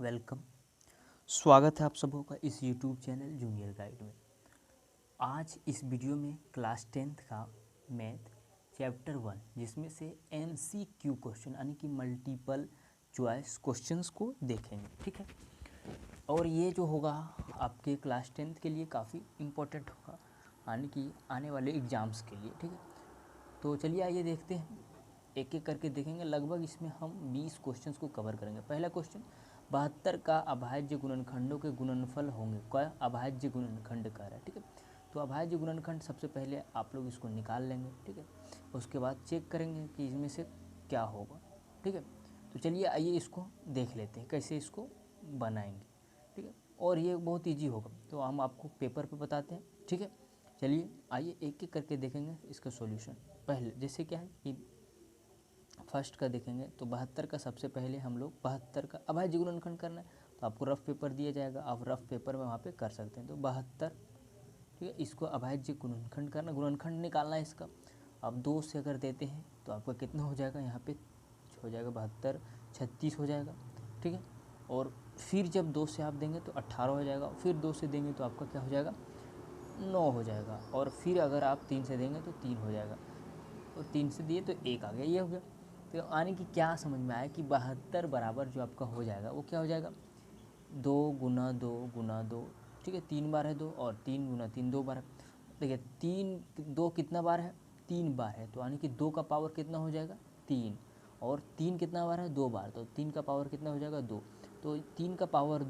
Welcome. स्वागत है आप सबों का इस यूट्यूब चैनल जूनियर गाइड में। आज इस वीडियो में क्लास 10th का मैथ चैप्टर 1 जिसमें से MCQ क्वेश्चन यानी कि मल्टीपल चॉइस क्वेश्चंस को देखेंगे, ठीक है। और ये जो होगा आपके क्लास 10th के लिए काफ़ी इम्पोर्टेंट होगा यानी कि आने वाले एग्ज़ाम्स के लिए, ठीक है। तो चलिए आइए देखते हैं, एक एक करके देखेंगे। लगभग इसमें हम 20 क्वेश्चंस को कवर करेंगे। पहला क्वेश्चन, 72 का अभाज्य गुणनखंडों के गुणनफल होंगे। क्या अभाज्य गुणनखंड कह रहा है, ठीक है। तो अभाज्य गुणनखंड सबसे पहले आप लोग इसको निकाल लेंगे, ठीक है। उसके बाद चेक करेंगे कि इसमें से क्या होगा, ठीक है। तो चलिए आइए इसको देख लेते हैं कैसे इसको बनाएंगे, ठीक है। और ये बहुत ईजी होगा, तो हम आपको पेपर पे बताते हैं, ठीक है। चलिए आइए एक एक करके देखेंगे इसका सॉल्यूशन। पहले जैसे क्या है कि फर्स्ट का देखेंगे तो 72 का सबसे पहले हम लोग 72 का अभाज्य गुणनखंड करना है, तो आपको रफ पेपर दिया जाएगा, आप रफ पेपर में वहाँ पे कर सकते हैं। तो 72, ठीक है, इसको अभाज्य गुणनखंड करना, गुणनखंड निकालना है इसका। अब 2 से अगर देते हैं तो आपका कितना हो जाएगा, यहाँ पे हो जाएगा 72, 36 हो जाएगा, ठीक है। और फिर जब 2 से आप देंगे तो 18 हो जाएगा, फिर 2 से देंगे तो आपका क्या हो जाएगा, 9 हो जाएगा। और फिर अगर आप 3 से देंगे तो 3 हो जाएगा, और 3 से दिए तो 1 आ गया, ये हो गया। तो आने की क्या समझ में आया कि 72 बराबर जो आपका हो जाएगा वो क्या हो जाएगा, 2 गुना 2 गुना 2, ठीक है। 3 बार है 2, और 3 गुना 3 2 बार है। देखिए 3 2 कितना बार है, 3 बार है, तो यानी कि 2 का पावर कितना हो जाएगा, 3। और 3 कितना बार है, 2 बार, तो 3 का पावर कितना हो जाएगा, 2। तो 3 का पावर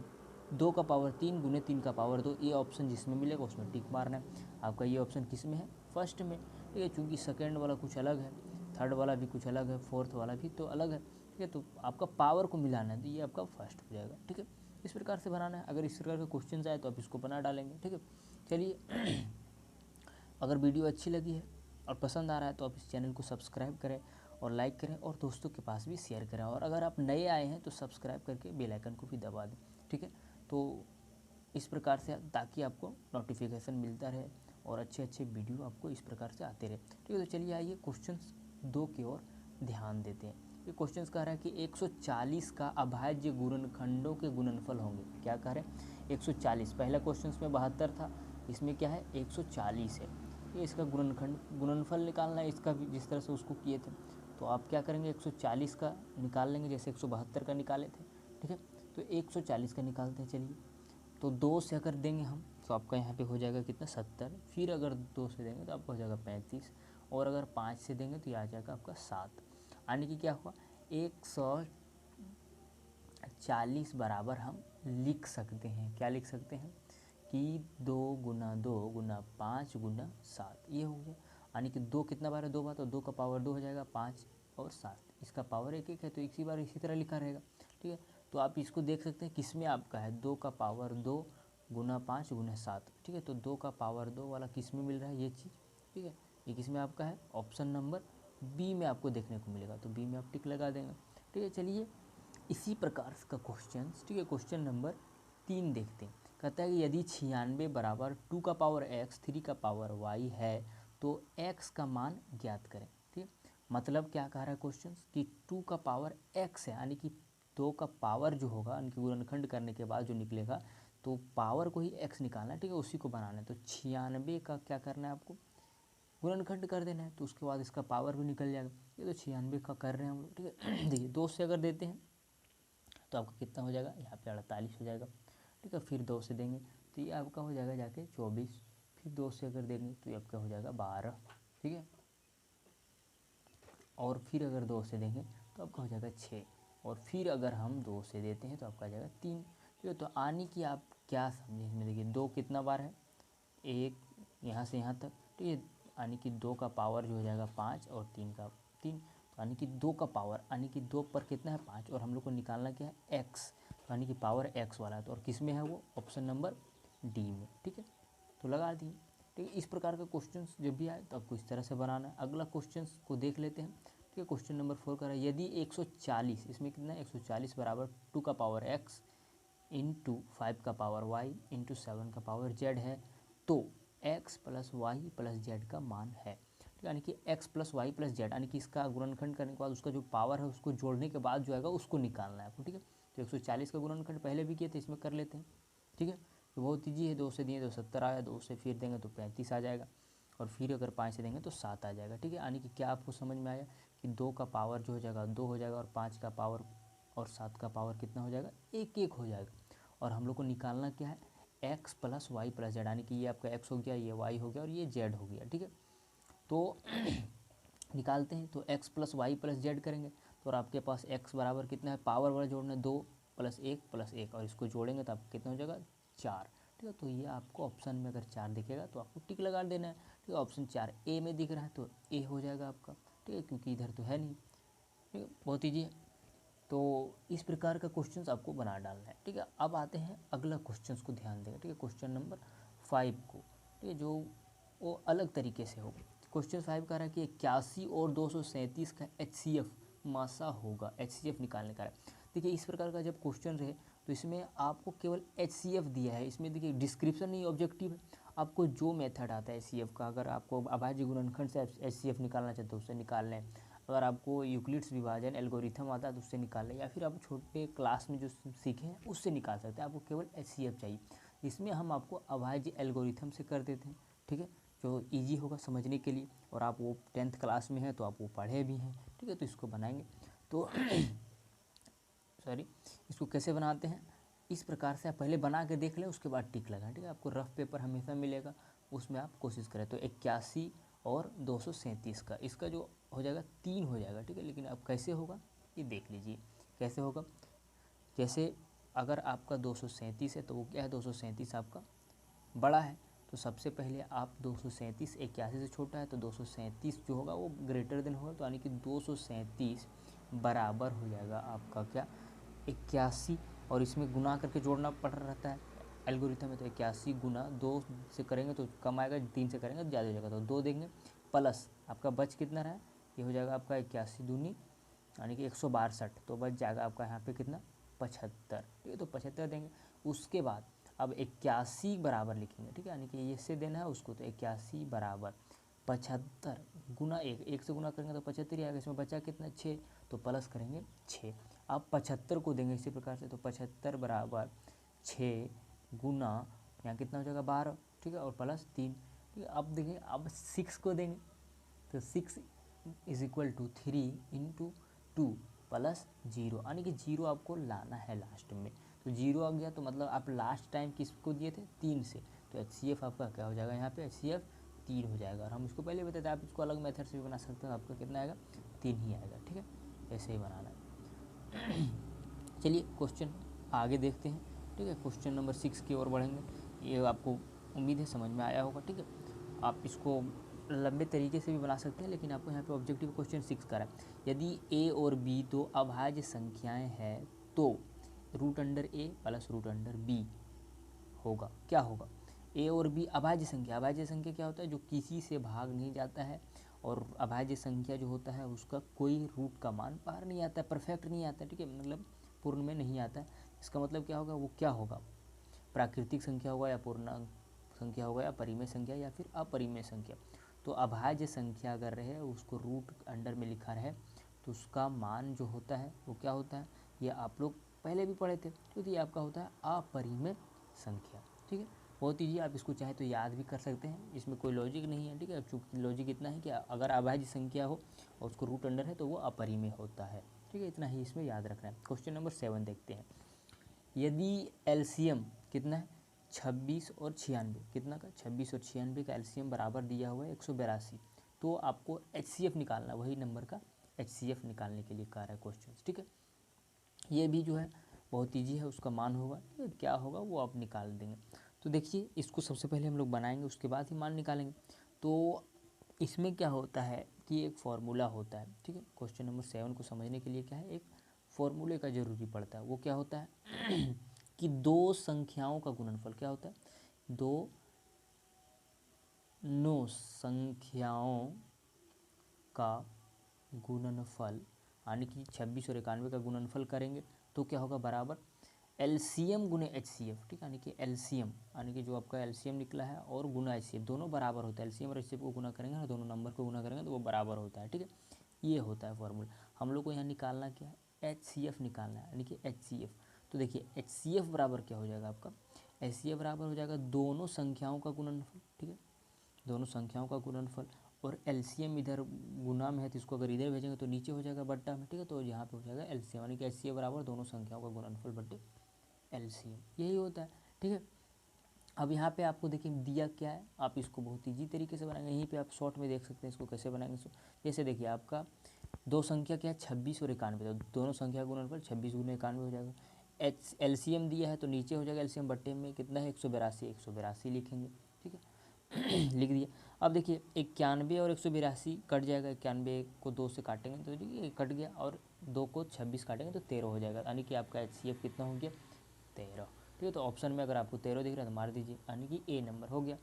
2 का पावर 3 गुने 3 का पावर 2, ये ऑप्शन जिसमें मिलेगा उसमें टिक मारना है। आपका ये ऑप्शन किस में है, फर्स्ट में, ठीक है। चूँकि सेकेंड वाला कुछ अलग है, थर्ड वाला भी कुछ अलग है, फोर्थ वाला भी तो अलग है, ठीक है। तो आपका पावर को मिलाना है, तो ये आपका फर्स्ट हो जाएगा, ठीक है। इस प्रकार से बनाना है। अगर इस प्रकार के क्वेश्चन आए तो आप इसको बना डालेंगे, ठीक है। चलिए अगर वीडियो अच्छी लगी है और पसंद आ रहा है तो आप इस चैनल को सब्सक्राइब करें और लाइक करें और दोस्तों के पास भी शेयर करें। और अगर आप नए आए हैं तो सब्सक्राइब करके बेल आइकन को भी दबा दें, ठीक है। तो इस प्रकार से, ताकि आपको नोटिफिकेशन मिलता रहे और अच्छे अच्छे वीडियो आपको इस प्रकार से आते रहे, ठीक है। तो चलिए आइए क्वेश्चन 2 की ओर ध्यान देते हैं। ये क्वेश्चन कह रहा है कि 140 का अभाज्य गुणनखंडों के गुणनफल होंगे। क्या कह रहे हैं, 140। पहला क्वेश्चन में 72 था, इसमें क्या है, 140 है। ये इसका गुणनफल निकालना है, इसका भी जिस तरह से उसको किए थे। तो आप क्या करेंगे, 140 का निकाल लेंगे जैसे 172 का निकाले थे, ठीक है। तो 140 का निकालते हैं। चलिए, तो 2 से अगर देंगे हम तो आपका यहाँ पे हो जाएगा कितना, 70। फिर अगर 2 से देंगे तो आपका हो जाएगा 35, और अगर 5 से देंगे तो ये आ जाएगा आपका 7। यानी कि क्या हुआ, 140 बराबर हम लिख सकते हैं, क्या लिख सकते हैं कि 2 गुना 2 गुना 5 गुना 7, ये हो गया। यानी कि 2 कितना बार है, 2 बार, तो 2 का पावर 2 हो जाएगा, 5 और 7, इसका पावर 1 1 है, तो इसी बार इसी तरह लिखा रहेगा, ठीक है। तो आप इसको देख सकते हैं किस में आपका है, 2 का पावर 2 गुना 5 गुना 7, ठीक है। तो 2 का पावर 2 वाला किस में मिल रहा है, ये चीज़, ठीक है। ये किस में आपका है, ऑप्शन नंबर बी में आपको देखने को मिलेगा, तो बी में आप टिक लगा देंगे, ठीक है। चलिए इसी प्रकार का क्वेश्चन, ठीक है, क्वेश्चन नंबर 3 देखते हैं। कहता है कि यदि 96 बराबर 2 का पावर x 3 का पावर y है तो x का मान ज्ञात करें, ठीक है। मतलब क्या कह रहा है क्वेश्चन कि 2 का पावर x है, यानी कि 2 का पावर जो होगा उनकी गुणनखंड करने के बाद जो निकलेगा, तो पावर को ही x निकालना है, ठीक है, उसी को बनाना है। तो 96 का क्या करना है आपको, गुणनखंड कर देना है, तो उसके बाद इसका पावर भी निकल जाएगा। ये तो 96 का कर रहे हैं हम लोग, ठीक है। देखिए 2 से अगर देते हैं तो आपका कितना हो जाएगा, यहाँ पे 48 हो जाएगा, ठीक है। फिर 2 से देंगे तो ये आपका हो जाएगा जाके 24, फिर 2 से अगर देंगे तो ये आपका हो जाएगा 12, ठीक है। और फिर अगर 2 से देंगे तो आपका हो जाएगा 6, और फिर अगर हम 2 से देते हैं तो आपका आ जाएगा 3, ठीक है। तो आने की आप क्या समझे इसमें, देखिए 2 कितना बार है, 1 यहाँ से यहाँ तक, ठीक है। यानी कि 2 का पावर जो हो जाएगा 5 और 3 का 3, यानी कि 2 का पावर, यानी कि 2 पर कितना है 5, और हम लोग को निकालना क्या है x, यानी कि पावर x वाला है, तो और किस में है वो, ऑप्शन नंबर डी में, ठीक है। तो लगा दिए, ठीक है। इस प्रकार का क्वेश्चन जब भी आए तो आपको इस तरह से बनाना है। अगला क्वेश्चन को देख लेते हैं, ठीक है। क्वेश्चन नंबर 4 का है, यदि 140, इसमें कितना है 140 बराबर 2 का पावर x इंटू 5 का पावर y इंटू 7 का पावर z है, तो x plus Y plus Z का मान है, ठीक है। यानी कि x plus Y plus Z, यानी कि इसका गुणनखंड करने के बाद उसका जो पावर है उसको जोड़ने के बाद जो आएगा उसको निकालना है आपको, ठीक है। तो 140 का गुणनखंड पहले भी किए थे, इसमें कर लेते हैं। ठीक है, तो बहुत ईजी है। 2 से दिए तो 70 आया, 2 से फिर देंगे तो 35 आ जाएगा, और फिर अगर 5 से देंगे तो 7 आ जाएगा। ठीक है, यानी कि क्या आपको समझ में आया कि 2 का पावर जो हो जाएगा 2 हो जाएगा, और 5 का पावर और 7 का पावर कितना हो जाएगा, 1 हो जाएगा। और हम लोग को निकालना क्या है, x plus Y plus Z, यानी कि ये आपका x हो गया, ये y हो गया और ये z हो गया। ठीक है, तो निकालते हैं। तो x plus Y plus Z करेंगे तो और आपके पास x बराबर कितना है, पावर वाला जोड़ना है 2 + 1 + 1, और इसको जोड़ेंगे तो आपको कितना हो जाएगा, 4। ठीक है, तो ये आपको ऑप्शन में अगर 4 दिखेगा तो आपको टिक लगा देना है। ठीक है, ऑप्शन 4 ए में दिख रहा है तो ए हो जाएगा आपका। ठीक है, क्योंकि इधर तो है नहीं। ठीक है, बहुत ईजी है। तो इस प्रकार का क्वेश्चंस आपको बना डालना है। ठीक है, अब आते हैं अगला क्वेश्चंस को ध्यान देगा। ठीक है, क्वेश्चन नंबर 5 को, ठीक है, जो वो अलग तरीके से होगा। क्वेश्चन 5 कह रहा है कि 81 और 237 का HCF मासा होगा, HCF निकालने का है। देखिए, इस प्रकार का जब क्वेश्चन रहे तो इसमें आपको केवल HCF दिया है। इसमें देखिए डिस्क्रिप्शन नहीं, ऑब्जेक्टिव है। आपको जो मेथड आता है HCF का, अगर आपको अभाज्य गुणनखंड से HCF निकालना चाहते हो उससे निकाल लें, अगर आपको यूक्लिड्स विभाजन एल्गोरिथम आता है तो उससे निकाल लें, या फिर आप छोटे क्लास में जो सीखे हैं उससे निकाल सकते हैं। आपको केवल HCF चाहिए। इसमें हम आपको अभाज्य एल्गोरिथम से कर देते हैं। ठीक है, जो इजी होगा समझने के लिए, और आप वो 10th क्लास में हैं तो आप वो पढ़े भी हैं। ठीक है, तो इसको बनाएंगे तो सॉरी, इसको कैसे बनाते हैं, इस प्रकार से आप पहले बना के देख लें, उसके बाद टिक लगाएं। ठीक है, आपको रफ पेपर हमेशा मिलेगा, उसमें आप कोशिश करें। तो 81 और 237 का, इसका जो हो जाएगा 3 हो जाएगा। ठीक है, लेकिन अब कैसे होगा ये देख लीजिए कैसे होगा। जैसे अगर आपका 237 है तो वो क्या है, 237 आपका बड़ा है, तो सबसे पहले आप 237 81 से छोटा है, तो 237 जो होगा वो ग्रेटर देन होगा, तो यानी कि 237 बराबर हो जाएगा आपका क्या, 81। और इसमें गुना करके जोड़ना पड़ रहता है एल्गोरिथम में, तो 81 गुना 2 से करेंगे तो कम आएगा, 3 से करेंगे तो ज़्यादा हो जाएगा, तो 2 देंगे प्लस आपका बच कितना रहा है, ये हो जाएगा आपका 81 दूनी यानी कि 162, तो बच जाएगा आपका यहाँ पे कितना, 75। ठीक है, तो 75 देंगे। उसके बाद अब 81 बराबर लिखेंगे। ठीक है, यानी कि ये से देना है उसको, तो 81 बराबर 75 गुना 1 से गुना करेंगे तो 75 ही आएगा। इसमें बचा कितना, 6, तो प्लस करेंगे 6। अब 75 को देंगे इसी प्रकार से, तो 75 बराबर 6 गुना यहाँ कितना हो जाएगा, 12। ठीक है, और प्लस 3। ठीक है, अब देखेंगे, अब 6 को देंगे, तो 6 = 3 × 2 + 0, यानी कि 0 आपको लाना है लास्ट में। तो 0 आ गया तो मतलब आप लास्ट टाइम किसको दिए थे, 3 से, तो HCF आपका क्या हो जाएगा, यहाँ पे HCF 3 हो जाएगा। और हम इसको पहले बताते हैं, आप इसको अलग मेथड से भी बना सकते हो, आपका कितना आएगा, 3 ही आएगा। ठीक है, ऐसे ही बनाना है। चलिए क्वेश्चन आगे देखते हैं। ठीक है, क्वेश्चन नंबर 6 की ओर बढ़ेंगे। ये आपको उम्मीद है समझ में आया होगा। ठीक है, आप इसको लंबे तरीके से भी बना सकते हैं, लेकिन आपको यहाँ पे ऑब्जेक्टिव क्वेश्चन 6 का है। यदि a और b दो अभाज्य संख्याएं हैं तो √a + √b होगा, क्या होगा, a और b अभाज्य संख्या। अभाज्य संख्या क्या होता है, जो किसी से भाग नहीं जाता है, और अभाज्य संख्या जो होता है उसका कोई रूट का मान बाहर नहीं आता है, परफेक्ट नहीं आता है। ठीक है, मतलब पूर्ण में नहीं आता है। इसका मतलब क्या होगा, वो क्या होगा, प्राकृतिक संख्या होगा, या पूर्णांक संख्या होगा, या परिमेय संख्या, या फिर अपरिमेय संख्या। तो अभाज्य संख्या अगर रहे, उसको रूट अंडर में लिखा रहे, तो उसका मान जो होता है वो क्या होता है, ये आप लोग पहले भी पढ़े थे। तो ये आपका होता है अपरिमेय संख्या। ठीक है, बहुत ईजी, आप इसको चाहे तो याद भी कर सकते हैं, इसमें कोई लॉजिक नहीं है। ठीक है, चूँकि लॉजिक इतना है कि अगर अभाज्य संख्या हो और उसको रूट अंडर है तो वो अपरिमेय होता है। ठीक है, इतना ही इसमें याद रखना है। क्वेश्चन नंबर 7 देखते हैं। यदि एलसीएम कितना है, 26 और 96, कितना का, 26 और 96 का एलसीएम बराबर दिया हुआ है 182, तो आपको HCF निकालना, वही नंबर का HCF निकालने के लिए कह रहा है क्वेश्चन। ठीक है, ये भी जो है बहुत ईजी है, उसका मान होगा, ठीक है, क्या होगा वो आप निकाल देंगे। तो देखिए, इसको सबसे पहले हम लोग बनाएंगे, उसके बाद ही मान निकालेंगे। तो इसमें क्या होता है कि एक फार्मूला होता है। ठीक है, क्वेश्चन नंबर 7 को समझने के लिए क्या है, एक फॉर्मूले का ज़रूरी पड़ता है। वो क्या होता है कि दो संख्याओं का गुणनफल क्या होता है, दो नो संख्याओं का गुणनफल, यानी कि 26 और 91 का गुणनफल करेंगे तो क्या होगा, बराबर एलसीएम गुने HCF। ठीक है, यानी कि एलसीएम यानी कि जो आपका एलसीएम निकला है और गुना HCF दोनों बराबर होता है। एलसीएम और HCF को गुना करेंगे ना, दोनों नंबर को गुना करेंगे तो वो बराबर होता है। ठीक है, ये होता है फॉर्मूला। हम लोग को यहाँ निकालना क्या है, HCF निकालना है, यानी कि HCF। तो देखिए HCF बराबर क्या हो जाएगा आपका, HCF बराबर हो जाएगा दोनों संख्याओं का गुणनफल, ठीक है, दोनों संख्याओं का गुणनफल। और LCM इधर गुना में है तो इसको अगर इधर भेजेंगे तो नीचे हो जाएगा बट्टा में, ठीक है, तो यहाँ पे हो जाएगा LCM, यानी कि HCF बराबर दोनों संख्याओं का गुणनफल बट्टे LCM, यही होता है, ठीक है। अब यहाँ पे आपको देखिए दिया क्या है, आप इसको बहुत ईजी तरीके से बनाएंगे, यहीं पे आप शॉर्ट में देख सकते हैं इसको कैसे बनाएंगे। जैसे देखिए आपका दो संख्या क्या है 26 और 91, तो दोनों संख्या गुणनफल 26 गुना 91 हो जाएगा। LCM दिया है तो नीचे हो जाएगा LCM बट्टे में कितना है 182 लिखेंगे, ठीक है। लिख दिया। अब देखिए 91 और 182 कट जाएगा, 91 को 2 से काटेंगे तो देखिए कट गया, और 2 को 26 काटेंगे तो 13 हो जाएगा, यानी कि आपका HCF कितना हो गया 13, ठीक है। तो ऑप्शन में अगर आपको 13 दिख रहा है तो मार दीजिए, यानी कि A नंबर हो गया।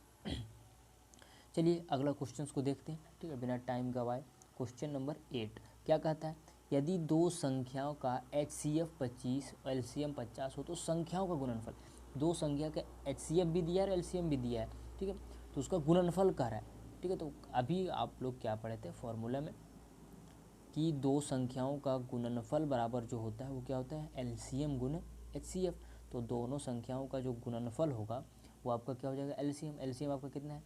चलिए अगला क्वेश्चन को देखते हैं, ठीक है, बिना टाइम गवाए। क्वेश्चन नंबर 8 क्या कहता है, यदि दो संख्याओं का HCF 25 और LCM 50 हो तो संख्याओं का गुणनफल, दो संख्या का HCF भी दिया है और LCM भी दिया है, ठीक है, तो उसका गुणनफल कर रहा है, ठीक है। तो अभी आप लोग क्या पढ़े थे फॉर्मूला में कि दो संख्याओं का गुणनफल बराबर जो होता है वो क्या होता है LCM गुने HCF, तो दोनों संख्याओं का जो गुणनफल होगा वो आपका क्या हो जाएगा LCM आपका कितना है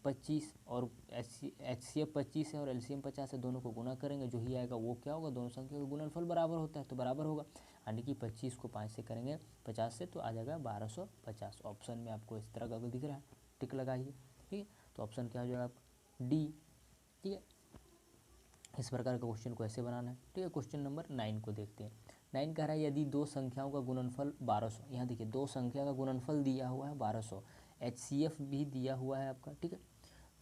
25, और HCF 25 है और LCM 50 है, दोनों को गुना करेंगे जो ही आएगा वो क्या होगा, दोनों संख्या का गुणनफल बराबर होता है तो बराबर होगा, यानी कि 25 को 5 से करेंगे 50 से तो आ जाएगा 1250। ऑप्शन में आपको इस तरह का दिख रहा है, टिक लगाइए, ठीक है। तो ऑप्शन क्या हो जाएगा आपका D, ठीक है। इस प्रकार का क्वेश्चन को ऐसे बनाना है, ठीक है। क्वेश्चन नंबर 9 को देखते हैं। 9 कह रहा है यदि दो संख्याओं का गुणनफल 1200, यहाँ देखिए दो संख्या का गुणनफल दिया हुआ है 1200, HCF भी दिया हुआ है आपका, ठीक है।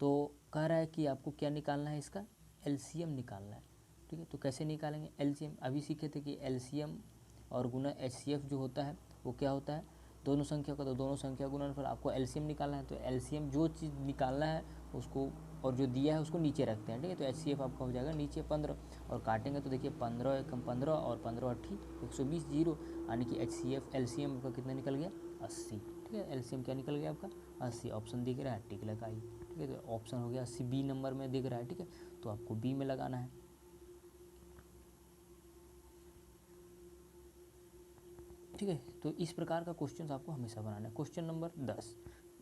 तो कह रहा है कि आपको क्या निकालना है, इसका LCM निकालना है, ठीक है। तो कैसे निकालेंगे LCM, अभी सीखे थे कि LCM और गुना HCF जो होता है वो क्या होता है दोनों संख्या का, तो दोनों संख्या गुणनफल आपको LCM निकालना है, तो LCM जो चीज़ निकालना है उसको और जो दिया है उसको नीचे रखते हैं, ठीक है। तो HCF आपका हो जाएगा नीचे 15, और काटेंगे तो देखिए 15 एकम 15 और 15 अट्ठी 120 जीरो, यानी कि HCF LCM आपका कितना निकल गया 80, ठीक है। LCM क्या निकल गया आपका 80, ऑप्शन दिख रहा है टिक लगाइए, ठीक है। तो ऑप्शन हो गया 80, B नंबर में दिख रहा है, ठीक है, तो आपको B में लगाना है, ठीक है। तो इस प्रकार का क्वेश्चन आपको हमेशा बनाना है। क्वेश्चन नंबर 10,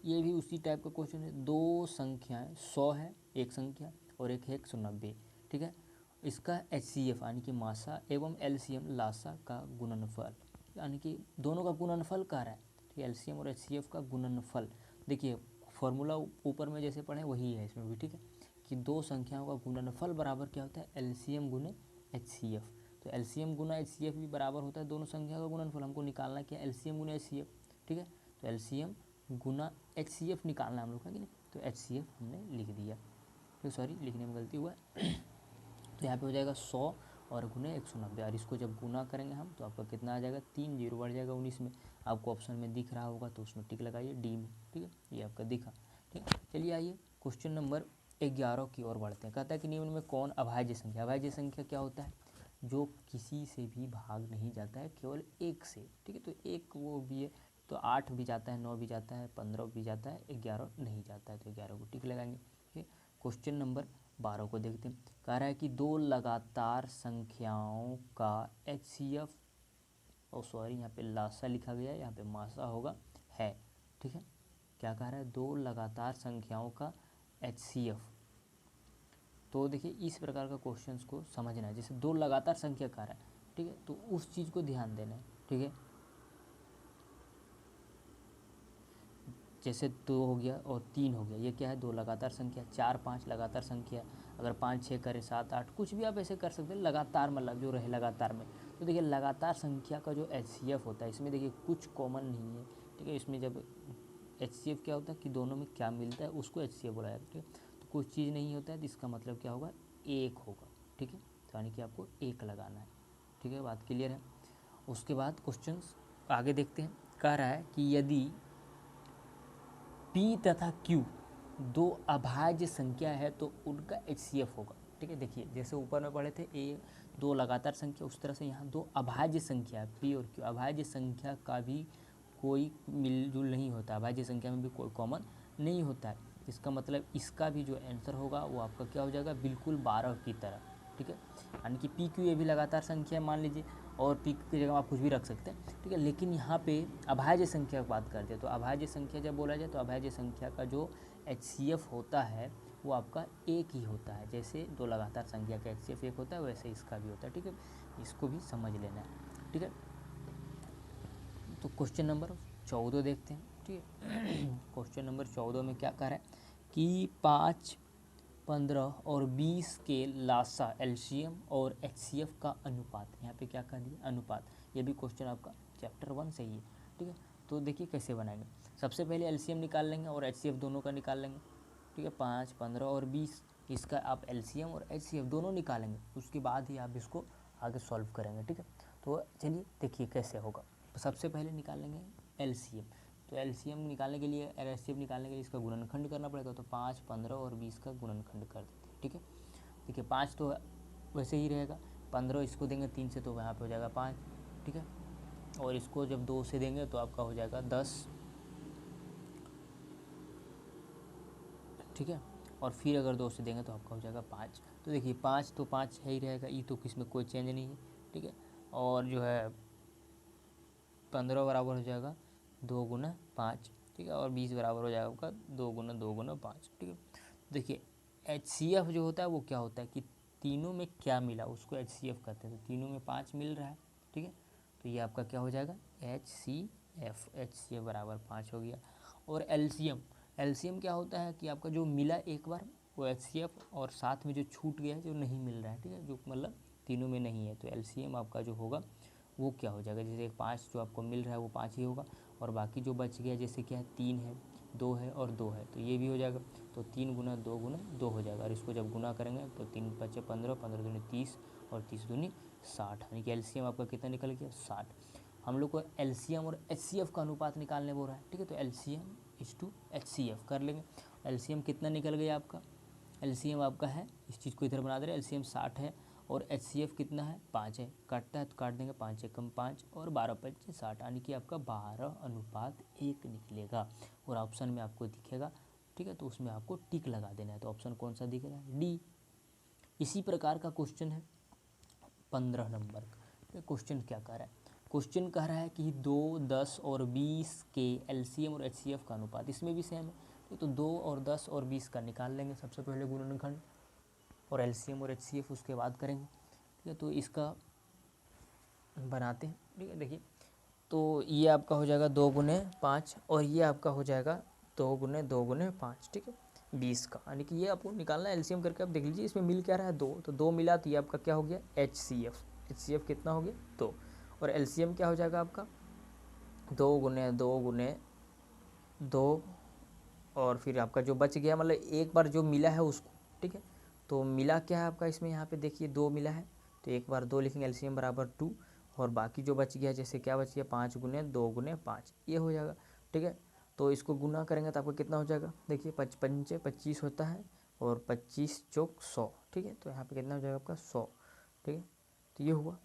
ये भी उसी टाइप का क्वेश्चन है, दो संख्याएं 100 है एक संख्या और एक है 190, ठीक है। इसका HCF यानी कि मासा एवं LCM लासा का गुणनफल, यानी कि दोनों का गुणनफल कह रहा है, ठीक है। LCM और HCF का गुणनफल देखिए फॉर्मूला ऊपर में जैसे पढ़े वही है इसमें भी, ठीक है, कि दो संख्याओं का गुणनफल बराबर क्या होता है LCM गुने HCF, तो LCM गुना HCF भी बराबर होता है दोनों संख्या का गुणनफल, हमको निकालना क्या LCM गुना HCF, ठीक है। तो LCM गुना HCF निकालना हम लोग का, कि नहीं, तो HCF हमने लिख दिया, तो सॉरी लिखने में गलती हुआ तो यहाँ पे हो जाएगा 100 और गुने 190, और इसको जब गुना करेंगे हम तो आपका कितना आ जाएगा 3 जीरो बढ़ जाएगा 19 में, आपको ऑप्शन में दिख रहा होगा तो उसमें टिक लगाइए D में, ठीक है, ये आपका दिखा, ठीक है। चलिए आइए क्वेश्चन नंबर 11 की ओर बढ़ते हैं। कहता है कि निम्न में कौन अभाज्य संख्या, अभाज्य संख्या क्या होता है जो किसी से भी भाग नहीं जाता है केवल एक से, ठीक है। तो एक वो भी है, तो 8 भी जाता है 9 भी जाता है 15 भी जाता है 11 नहीं जाता है, तो 11 को टिक लगाएंगे, ठीक है। क्वेश्चन नंबर 12 को देखते हैं। कह रहा है कि दो लगातार संख्याओं का HCF, सॉरी यहाँ पे लासा लिखा गया है, यहाँ पे मासा होगा है, ठीक है। क्या कह रहा है दो लगातार संख्याओं का HCF, तो देखिए इस प्रकार का क्वेश्चंस को समझना है, जैसे दो लगातार संख्या कह रहा है, ठीक है, तो उस चीज़ को ध्यान देना है, ठीक है। जैसे 2 हो गया और 3 हो गया, ये क्या है दो लगातार संख्या, 4 5 लगातार संख्या, अगर 5 6 करे 7 8 कुछ भी आप ऐसे कर सकते हैं, लगातार मतलब जो रहे लगातार में। तो देखिए लगातार संख्या का जो HCF होता है इसमें देखिए कुछ कॉमन नहीं है, ठीक है। इसमें जब HCF क्या होता है कि दोनों में क्या मिलता है उसको HCF बोला जाता है, ठीक है। तो कुछ चीज़ नहीं होता है तो इसका मतलब क्या होगा एक होगा, ठीक है, तो यानी कि आपको एक लगाना है, ठीक है, बात क्लियर है। उसके बाद क्वेश्चन आगे देखते हैं। कह रहा है कि यदि P तथा Q दो अभाज्य संख्या है तो उनका HCF होगा, ठीक है। देखिए जैसे ऊपर में पढ़े थे ए दो लगातार संख्या, उस तरह से यहाँ दो अभाज्य संख्या है P और Q, अभाज्य संख्या का भी कोई मिलजुल नहीं होता, अभाज्य संख्या में भी कोई कॉमन नहीं होता है, इसका मतलब इसका भी जो आंसर होगा वो आपका क्या हो जाएगा बिल्कुल 12 की तरह, ठीक है। यानी कि P Q ये भी लगातार संख्या है मान लीजिए, और पी की जगह आप कुछ भी रख सकते हैं, ठीक है। लेकिन यहाँ पे अभाज्य संख्या की बात करते हैं, तो अभाज्य संख्या जब बोला जाए तो अभाज्य संख्या का जो HCF होता है वो आपका एक ही होता है। जैसे दो लगातार संख्या का HCF एक होता है, वैसे इसका भी होता है, ठीक है। इसको भी समझ लेना है, ठीक है। तो क्वेश्चन नंबर 14 देखते हैं, ठीक है। क्वेश्चन नंबर 14 में क्या कह रहा है कि 5, 15 और 20 के लासा LCM और HCF का अनुपात। यहाँ पे क्या कह दिया, अनुपात। ये भी क्वेश्चन आपका चैप्टर 1 से ही है, ठीक है। तो देखिए कैसे बनाएंगे। सबसे पहले LCM निकाल लेंगे और HCF दोनों का निकाल लेंगे, ठीक है। 5, 15 और 20 इसका आप LCM और HCF दोनों निकालेंगे, उसके बाद ही आप इसको आगे सॉल्व करेंगे, ठीक है। तो चलिए देखिए कैसे होगा। सबसे पहले निकाल लेंगे LCM। तो LCM निकालने के लिए और HCF निकालने के लिए इसका गुणनखंड करना पड़ेगा। तो 5, 15 और 20 का गुणनखंड कर देते हैं, ठीक है। देखिए 5 तो वैसे ही रहेगा, 15 इसको देंगे 3 से तो यहाँ पे हो जाएगा 5, ठीक है। और इसको जब 2 से देंगे तो आपका हो जाएगा 10, ठीक है। और फिर अगर 2 से देंगे तो आपका हो जाएगा 5। तो देखिए 5 तो 5 है ही रहेगा, ये तो किसमें कोई चेंज नहीं है, ठीक है। और जो है 15 बराबर हो जाएगा 2 गुना 5, ठीक है। और 20 बराबर हो जाएगा आपका 2 गुना 5, ठीक है। देखिए HCF जो होता है वो क्या होता है कि तीनों में क्या मिला उसको HCF कहते हैं। तो तीनों में 5 मिल रहा है, ठीक है। तो ये आपका क्या हो जाएगा HCF बराबर 5 हो गया। और LCM क्या होता है कि आपका जो मिला एक बार वो HCF, और साथ में जो छूट गया है जो नहीं मिल रहा है, ठीक है, जो मतलब तीनों में नहीं है, तो LCM आपका जो होगा वो क्या हो जाएगा। जैसे 5 जो आपको मिल रहा है वो 5 ही होगा, और बाकी जो बच गया जैसे क्या है 3 है, 2 है और 2 है, तो ये भी हो जाएगा। तो 3 गुना 2 हो जाएगा। और इसको जब गुना करेंगे तो 3 5 15, 15 दूनी 30 और 30 दूनी 60, यानी कि LCM आपका कितना निकल गया 60। हम लोग को LCM और HCF का अनुपात निकालने बोल रहा है, ठीक है। तो LCM/HCF कर लेंगे। LCM कितना निकल गया आपका, LCM आपका है, इस चीज़ को इधर बना दे रहे, LCM 60 है और HCF कितना है 5 है। काटता है तो काट देंगे, 5 एकम 5 और 12 5 60, यानी कि आपका 12:1 निकलेगा। और ऑप्शन में आपको दिखेगा, ठीक है। तो उसमें आपको टिक लगा देना है। तो ऑप्शन कौन सा दिख रहा है, डी। इसी प्रकार का क्वेश्चन है 15 नंबर का। क्वेश्चन क्या कह रहा है, क्वेश्चन कह रहा है कि 2, 10 और 20 के LCM और HCF का अनुपात। इसमें भी सेम है, तो 2 और 10 और 20 का निकाल लेंगे सबसे पहले गुणनखंड, और LCM और HCF उसके बाद करेंगे, ठीक है। तो इसका बनाते हैं, ठीक है। देखिए तो ये आपका हो जाएगा 2 गुने 5 और ये आपका हो जाएगा 2 गुने 5, ठीक है, 20 का। यानी कि ये आपको निकालना है LCM करके। आप देख लीजिए इसमें मिल क्या रहा है 2, तो 2 मिला तो ये आपका क्या हो गया HCF कितना हो गया 2। और LCM क्या हो जाएगा आपका 2 गुने 2 और फिर आपका जो बच गया मतलब एक बार जो मिला है उसको, ठीक है। तो मिला क्या है आपका इसमें, यहाँ पे देखिए 2 मिला है तो एक बार 2 लिखेंगे, LCM बराबर 2। और बाकी जो बच गया जैसे क्या बच गया 5 गुने 2 गुने 5, ये हो जाएगा, ठीक है। तो इसको गुना करेंगे तो आपका कितना हो जाएगा, देखिए 55 25 होता है और 25 चौक 100, ठीक है। तो यहाँ पे कितना हो जाएगा आपका 100, ठीक है। तो ये हुआ।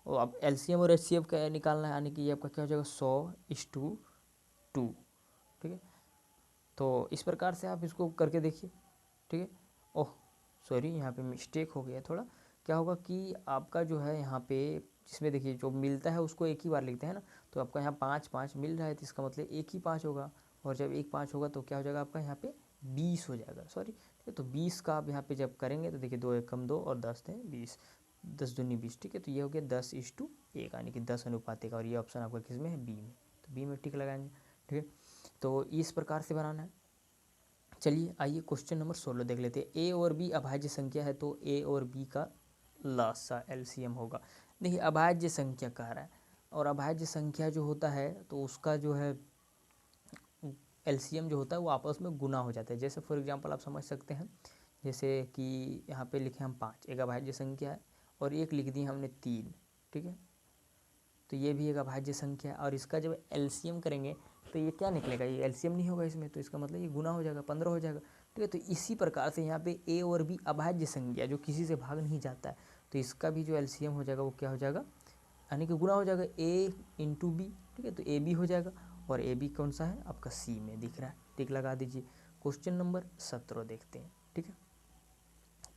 और अब LCM और HCF का निकालना है, यानी कि ये आपका क्या हो जाएगा 100:2, ठीक है। तो इस प्रकार से आप इसको करके देखिए, ठीक है। ओह सॉरी, यहाँ पे मिस्टेक हो गया थोड़ा। क्या होगा कि आपका जो है यहाँ पे जिसमें देखिए जो मिलता है उसको एक ही बार लिखते हैं ना, तो आपका यहाँ 5 5 मिल रहा है तो इसका मतलब एक ही 5 होगा। और जब एक 5 होगा तो क्या हो जाएगा आपका यहाँ पे 20 हो जाएगा, सॉरी, ठीक है। तो 20 का आप यहाँ पे जब करेंगे तो देखिए 2 एकम 2 और 10 थे 20, 10 दूनी 20, ठीक है। तो ये हो गया 10:1, यानी कि 10:1। और ये ऑप्शन आपका किस में है, बी में। तो बी में टिक लगाएंगे, ठीक है। तो इस प्रकार से बनाना है। चलिए आइए क्वेश्चन नंबर 16 देख लेते हैं। ए और बी अभाज्य संख्या है तो ए और बी का लासा LCM होगा। देखिए अभाज्य संख्या कह रहा है, और अभाज्य संख्या जो होता है तो उसका जो है LCM जो होता है वो आपस में गुना हो जाता है। जैसे फॉर एग्जांपल आप समझ सकते हैं, जैसे कि यहाँ पे लिखे हम 5, एक अभाज्य संख्या है, और एक लिख दी हमने 3, ठीक है। तो ये भी एक अभाज्य संख्या है, और इसका जब LCM करेंगे तो ये क्या निकलेगा, ये LCM नहीं होगा इसमें, तो इसका मतलब ये गुना हो जाएगा 15 हो जाएगा, ठीक है। तो इसी प्रकार से यहाँ पे ए और बी अभाज्य संख्या जो किसी से भाग नहीं जाता है, तो इसका भी जो LCM हो जाएगा वो क्या हो जाएगा, यानी कि गुना हो जाएगा A/B, ठीक है। तो AB हो जाएगा, और AB कौन सा है आपका C में दिख रहा है, टिक लगा दीजिए। क्वेश्चन नंबर 17 देखते हैं, ठीक है।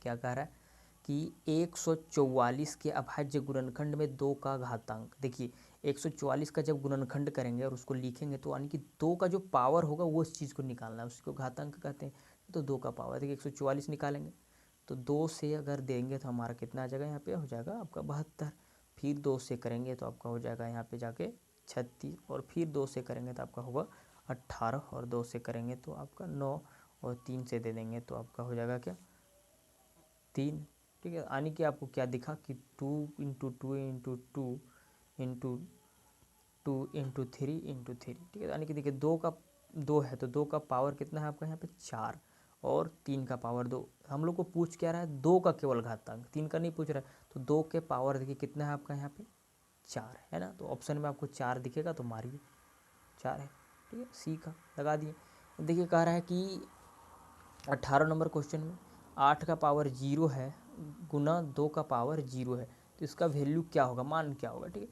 क्या कह रहा है कि 144 के अभाज्य गुणनखंड में 2 का घातांक। देखिए 144 का जब गुणनखंड करेंगे और उसको लिखेंगे तो यानी कि 2 का जो पावर होगा वो इस चीज़ को निकालना है, उसको घातांक कहते हैं। तो 2 का पावर, देखिए 144 निकालेंगे तो 2 से अगर देंगे तो हमारा कितना आ जाएगा, यहाँ पे हो जाएगा आपका 72। फिर 2 से करेंगे तो आपका हो जाएगा यहाँ पे जाके 36, और फिर 2 से करेंगे तो आपका होगा 18, और 2 से करेंगे तो आपका 9, और 3 से दे देंगे तो आपका हो जाएगा क्या 3। ठीक है, यानी कि आपको क्या दिखा कि 2 into 2 into 2 into 2 into 3 into 3। ठीक है, यानी कि देखिए 2 है तो 2 का पावर कितना है आपका यहाँ पे 4, और 3 का पावर 2। हम लोग को पूछ क्या रहा है 2 का केवल घातांक, 3 का नहीं पूछ रहा है। तो 2 के पावर देखिए कितना है आपका यहाँ पे 4 है ना। तो ऑप्शन में आपको 4 दिखेगा तो मारिए, 4 है। ठीक है, सी का लगा दिए। देखिए कह रहा है कि 18 नंबर क्वेश्चन में 8 का पावर 0 है गुना 2 का पावर 0 है, तो इसका वैल्यू क्या होगा, मान क्या होगा। ठीक है,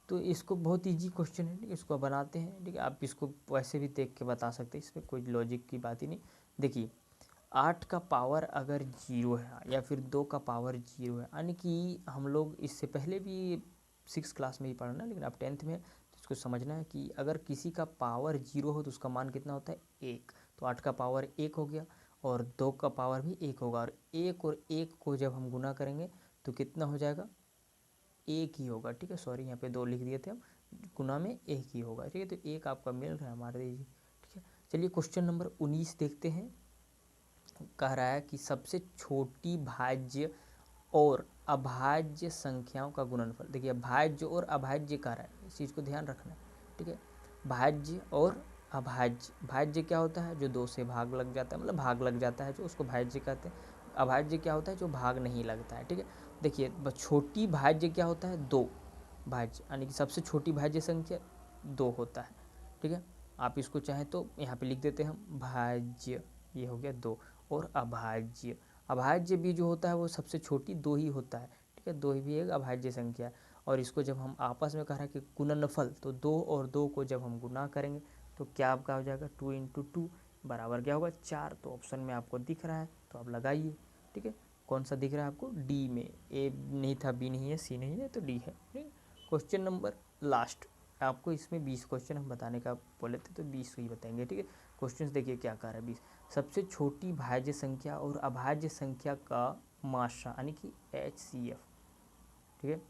तो इसको बहुत इजी क्वेश्चन है। ठीक है, इसको बनाते हैं। ठीक है, आप इसको वैसे भी देख के बता सकते हैं, इसमें कोई लॉजिक की बात ही नहीं। देखिए 8 का पावर अगर 0 है या फिर 2 का पावर 0 है, यानी कि हम लोग इससे पहले भी 6 क्लास में ही पढ़ना, लेकिन अब 10th में तो इसको समझना है कि अगर किसी का पावर 0 हो तो उसका मान कितना होता है 1। तो 8 का पावर 1 हो गया, और 2 का पावर भी 1 होगा, और 1 और 1 को जब हम गुना करेंगे तो कितना हो जाएगा 1 ही होगा। ठीक है, सॉरी यहाँ पे 2 लिख दिए थे हम, गुना में 1 ही होगा। ठीक है, तो 1 आपका मिल रहा है, मार दीजिए। ठीक है, चलिए क्वेश्चन नंबर 19 देखते हैं। कह रहा है कि सबसे छोटी भाज्य और अभाज्य संख्याओं का गुणनफल। देखिए भाज्य और अभाज्य कह रहा है, इस चीज़ को ध्यान रखना है। ठीक है, भाज्य और अभाज्य। भाज्य क्या होता है, जो 2 से भाग लग जाता है, मतलब भाग लग जाता है, जो उसको भाज्य कहते हैं। अभाज्य क्या होता है, जो भाग नहीं लगता है। ठीक है, देखिए छोटी भाज्य क्या होता है 2 भाज्य, यानी कि सबसे छोटी भाज्य संख्या 2 होता है। ठीक है, आप इसको चाहें तो यहाँ पे लिख देते हैं हम भाज्य, ये हो गया 2। और अभाज्य, अभाज्य भी जो होता है वो सबसे छोटी 2 ही होता है। ठीक है, 2 ही भी एक अभाज्य संख्या है। और इसको जब हम आपस में कह रहा है कि गुणनफल, तो 2 और 2 को जब हम गुना करेंगे तो क्या आपका हो जाएगा 2 इंटू 2 बराबर क्या होगा 4। तो ऑप्शन में आपको दिख रहा है तो आप लगाइए। ठीक है, कौन सा दिख रहा है आपको, डी में। ए नहीं था, बी नहीं है, सी नहीं है, तो डी है। ठीक, क्वेश्चन नंबर लास्ट, आपको इसमें 20 क्वेश्चन हम बताने का बोले थे तो 20 ही बताएंगे। ठीक है, क्वेश्चन देखिए क्या कह रहा है 20। सबसे छोटी भाज्य संख्या और अभाज्य संख्या का मात्रा, यानी कि HCF। ठीक है,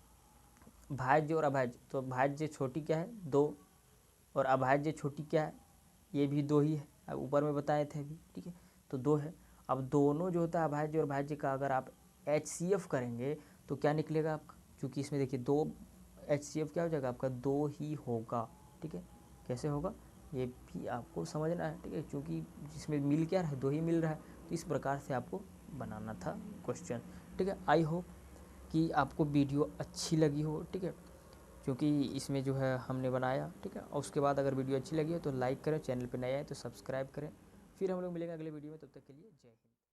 भाज्य और अभाज्य, तो भाज्य छोटी क्या है 2, और अभाज्य छोटी क्या है, ये भी 2 ही है, अब ऊपर में बताए थे अभी। ठीक है, तो 2 है। अब दोनों जो होता है अभाज्य और भाज्य का अगर आप HCF करेंगे तो क्या निकलेगा आपका, क्योंकि इसमें देखिए 2 HCF क्या हो जाएगा आपका 2 ही होगा। ठीक है, कैसे होगा ये भी आपको समझना है। ठीक है, क्योंकि जिसमें मिल क्या रहा है 2 ही मिल रहा है, तो इस प्रकार से आपको बनाना था क्वेश्चन। ठीक है, आई होप कि आपको वीडियो अच्छी लगी हो। ठीक है, क्योंकि इसमें जो है हमने बनाया। ठीक है, और उसके बाद अगर वीडियो अच्छी लगी हो तो लाइक करें, चैनल पर नए आए तो सब्सक्राइब करें। फिर हम लोग मिलेंगे अगले वीडियो में, तब तक के लिए जय हिंद।